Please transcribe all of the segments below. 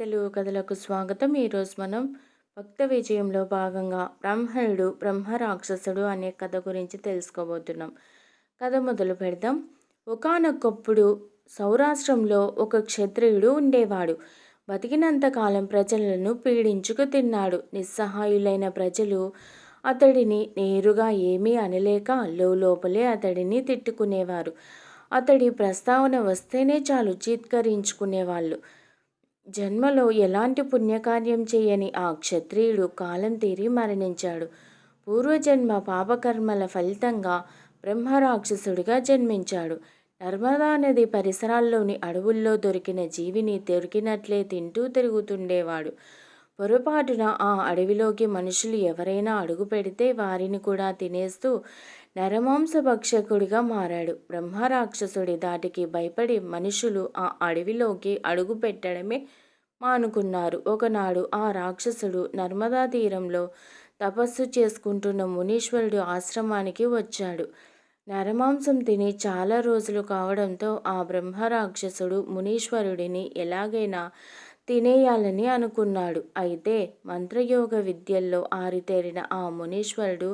తెలుగు కథలకు స్వాగతం. ఈరోజు మనం భక్త విజయంలో భాగంగా బ్రాహ్మణుడు బ్రహ్మ రాక్షసుడు అనే కథ గురించి తెలుసుకోబోతున్నాం. కథ మొదలు పెడదాం. ఒకానొకప్పుడు సౌరాష్ట్రంలో ఒక క్షత్రియుడు ఉండేవాడు. బతికినంత కాలం ప్రజలను పీడించుకు తిన్నాడు. నిస్సహాయులైన ప్రజలు అతడిని నేరుగా ఏమీ అనలేక లోపలే అతడిని తిట్టుకునేవారు. అతడి ప్రస్తావన వస్తేనే చాలు చీత్కరించుకునేవాళ్ళు. జన్మలో ఎలాంటి పుణ్యకార్యం చేయని ఆ క్షత్రియుడు కాలం తీరి మరణించాడు. పూర్వజన్మ పాపకర్మల ఫలితంగా బ్రహ్మరాక్షసుడిగా జన్మించాడు. నర్మదా నది పరిసరాల్లోని అడవుల్లో దొరికిన జీవిని దొరికినట్లే తింటూ తిరుగుతుండేవాడు. పొరపాటున ఆ అడవిలోకి మనుషులు ఎవరైనా అడుగు పెడితే వారిని కూడా తినేస్తూ నరమాంస భక్షకుడిగా మారాడు. బ్రహ్మరాక్షసుడి దాటికి భయపడి మనుషులు ఆ అడవిలోకి అడుగు పెట్టడమే మానుకున్నారు. ఒకనాడు ఆ రాక్షసుడు నర్మదా తీరంలో తపస్సు చేసుకుంటున్న మునీశ్వరుడు ఆశ్రమానికి వచ్చాడు. నరమాంసం తిని చాలా రోజులు కావడంతో ఆ బ్రహ్మరాక్షసుడు మునీశ్వరుడిని ఎలాగైనా తినేయాలని అనుకున్నాడు. అయితే మంత్రయోగ విద్యల్లో ఆరితేరిన ఆ మునీశ్వరుడు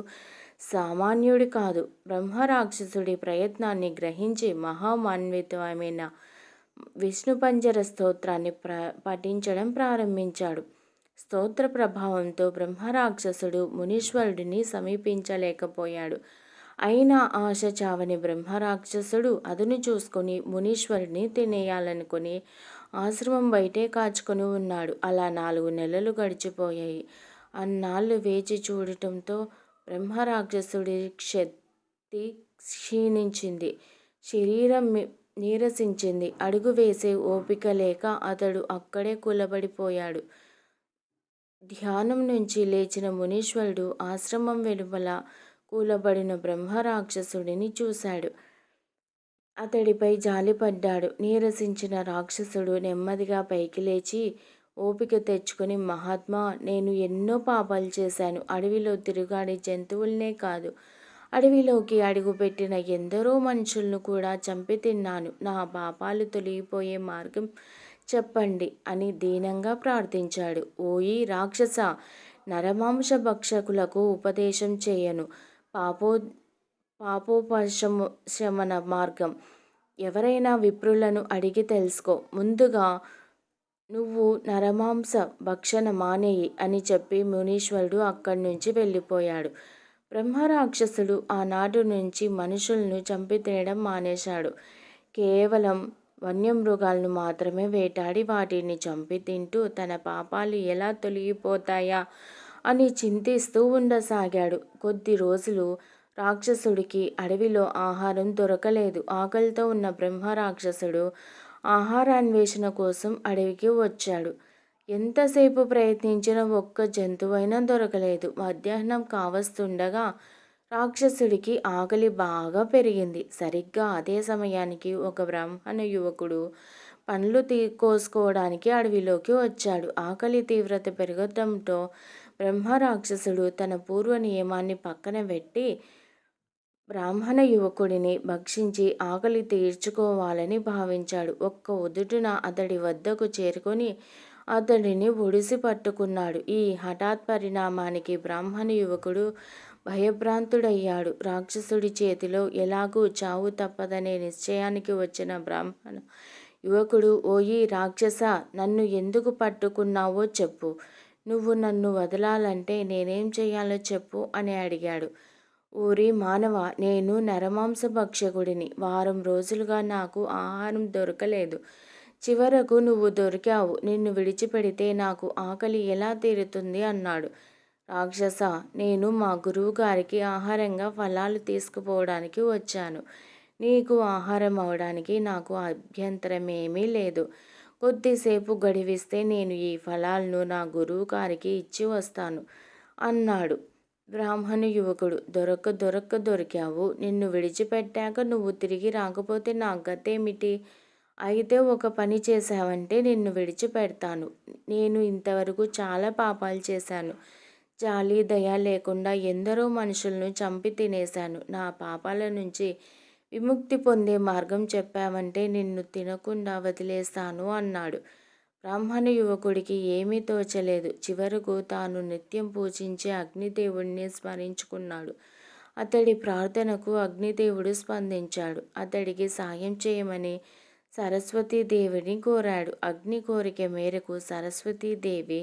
సామాన్యుడి కాదు. బ్రహ్మరాక్షసుడి ప్రయత్నాన్ని గ్రహించి మహామాన్వితమైన విష్ణు పంజర స్తోత్రాన్ని పఠించడం ప్రారంభించాడు. స్తోత్ర ప్రభావంతో బ్రహ్మరాక్షసుడు మునీశ్వరుడిని సమీపించలేకపోయాడు. అయినా ఆశ చావని బ్రహ్మరాక్షసుడు అదును చూసుకొని మునీశ్వరుడిని తినేయాలనుకుని ఆశ్రమం బయటే కాచుకొని ఉన్నాడు. అలా 4 నెలలు గడిచిపోయాయి. అన్నాళ్ళు వేచి చూడటంతో బ్రహ్మరాక్షసుడి శక్తి క్షీణించింది. శరీరం నీరసించింది. అడుగు వేసే ఓపిక లేక అతడు అక్కడే కూలబడిపోయాడు. ధ్యానం నుంచి లేచిన మునీశ్వరుడు ఆశ్రమం వెలుపల కూలబడిన బ్రహ్మరాక్షసుడిని చూశాడు. అతడిపై జాలిపడ్డాడు. నీరసించిన రాక్షసుడు నెమ్మదిగా పైకి లేచి ఓపిక తెచ్చుకొని, మహాత్మా, నేను ఎన్నో పాపాలు చేశాను. అడవిలో తిరుగాడే జంతువులనే కాదు, అడవిలోకి అడుగుపెట్టిన ఎందరో మనుషులను కూడా చంపి తిన్నాను. నా పాపాలు తొలగిపోయే మార్గం చెప్పండి అని దీనంగా ప్రార్థించాడు. ఓయి రాక్షస, నరమాంస భక్షకులకు ఉపదేశం చేయను. పాపోపశమన మార్గం ఎవరైనా విప్రులను అడిగి తెలుసుకో. ముందుగా నువ్వు నరమాంస భక్షణ మానేయి అని చెప్పి మునీశ్వరుడు అక్కడి నుంచి వెళ్ళిపోయాడు. బ్రహ్మరాక్షసుడు ఆనాటి నుంచి మనుషులను చంపి తినడం మానేశాడు. కేవలం వన్యమృగాలను మాత్రమే వేటాడి వాటిని చంపి తింటూ తన పాపాలు ఎలా తొలగిపోతాయా అని చింతిస్తూ ఉండసాగాడు. కొద్ది రోజులు రాక్షసుడికి అడవిలో ఆహారం దొరకలేదు. ఆకలితో ఉన్న బ్రహ్మరాక్షసుడు ఆహారాన్వేషణ కోసం అడవికి వచ్చాడు. ఎంతసేపు ప్రయత్నించినా ఒక్క జంతువైనా దొరకలేదు. మధ్యాహ్నం కావస్తుండగా రాక్షసుడికి ఆకలి బాగా పెరిగింది. సరిగ్గా అదే సమయానికి ఒక బ్రాహ్మణ యువకుడు పండ్లు కోసుకోవడానికి అడవిలోకి వచ్చాడు. ఆకలి తీవ్రత పెరగడంతో బ్రహ్మరాక్షసుడు తన పూర్వ నియమాన్ని పక్కన పెట్టి బ్రాహ్మణ యువకుడిని భక్షించి ఆకలి తీర్చుకోవాలని భావించాడు. ఒక్క ఉదుటున అతడి వద్దకు చేరుకొని అతడిని ఒడిసి పట్టుకున్నాడు. ఈ హఠాత్ పరిణామానికి బ్రాహ్మణ యువకుడు భయభ్రాంతుడయ్యాడు. రాక్షసుడి చేతిలో ఎలాగూ చావు తప్పదనే నిశ్చయానికి వచ్చిన బ్రాహ్మణ యువకుడు, ఓయి రాక్షస, నన్ను ఎందుకు పట్టుకున్నావో చెప్పు. నువ్వు నన్ను వదలాలంటే నేనేం చేయాలో చెప్పు అని అడిగాడు. ఓరి మానవ, నేను నరమాంస భక్షకుడిని. వారం రోజులుగా నాకు ఆహారం దొరకలేదు. చివరకు నువ్వు దొరికావు. నిన్ను విడిచిపెడితే నాకు ఆకలి ఎలా తీరుతుంది అన్నాడు. రాక్షస, నేను మా గురువు గారికి ఆహారంగా ఫలాలు తీసుకుపోవడానికి వచ్చాను. నీకు ఆహారం అవడానికి నాకు అభ్యంతరమేమీ లేదు. కొద్దిసేపు గడివిస్తే నేను ఈ ఫలాలను నా గురువు గారికి ఇచ్చి వస్తాను అన్నాడు. బ్రాహ్మణ యువకుడు, దొరికావు. నిన్ను విడిచిపెట్టాక నువ్వు తిరిగి రాకపోతే నా గతేమిటి? అయితే ఒక పని చేశావంటే నిన్ను విడిచిపెడతాను. నేను ఇంతవరకు చాలా పాపాలు చేశాను. జాలి దయ లేకుండా ఎందరో మనుషులను చంపి తినేశాను. నా పాపాల నుంచి విముక్తి పొందే మార్గం చెప్పావంటే నిన్ను తినకుండా వదిలేస్తాను అన్నాడు. బ్రాహ్మణ యువకుడికి ఏమీ తోచలేదు. చివరకు తాను నిత్యం పూజించే అగ్నిదేవుడిని స్మరించుకున్నాడు. అతడి ప్రార్థనకు అగ్నిదేవుడు స్పందించాడు. అతడికి సాయం చేయమని సరస్వతీదేవిని కోరాడు. అగ్ని కోరిక మేరకు సరస్వతీదేవి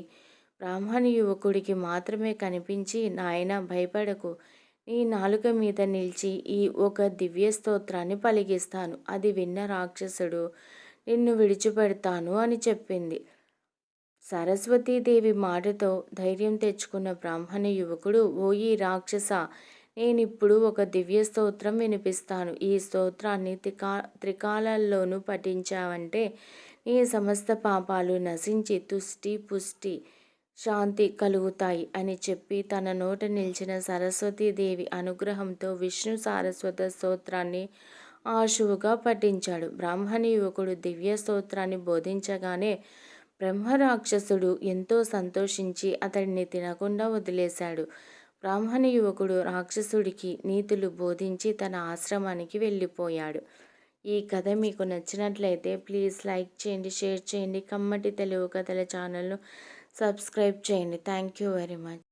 బ్రాహ్మణ యువకుడికి మాత్రమే కనిపించి, నాయనా భయపడకు, నీ నాలుక మీద నిలిచి ఈ ఒక దివ్య స్తోత్రాన్ని పలికిస్తాను. అది విన్న రాక్షసుడు నిన్ను విడిచిపెడతాను అని చెప్పింది. సరస్వతీదేవి మాటతో ధైర్యం తెచ్చుకున్న బ్రాహ్మణ యువకుడు, ఓయి రాక్షస, నేనిప్పుడు ఒక దివ్య స్తోత్రం వినిపిస్తాను. ఈ స్తోత్రాన్ని త్రికాలాల్లోనూ పఠించావంటే నీ సమస్త పాపాలు నశించి తుష్టి పుష్టి శాంతి కలుగుతాయి అని చెప్పి తన నోట నిలిచిన సరస్వతీదేవి అనుగ్రహంతో విష్ణు సారస్వత స్తోత్రాన్ని ఆశువుగా పఠించాడు. బ్రాహ్మణ యువకుడు దివ్య స్తోత్రాన్ని బోధించగానే బ్రహ్మరాక్షసుడు ఎంతో సంతోషించి అతడిని తినకుండా వదిలేశాడు. బ్రాహ్మణ యువకుడు రాక్షసుడికి నీతులు బోధించి తన ఆశ్రమానికి వెళ్ళిపోయాడు. ఈ కథ మీకు నచ్చినట్లయితే ప్లీజ్ లైక్ చేయండి, షేర్ చేయండి. కమ్మటి తెలుగు కథల ఛానల్ను సబ్స్క్రైబ్ చేయండి. Thank you very much.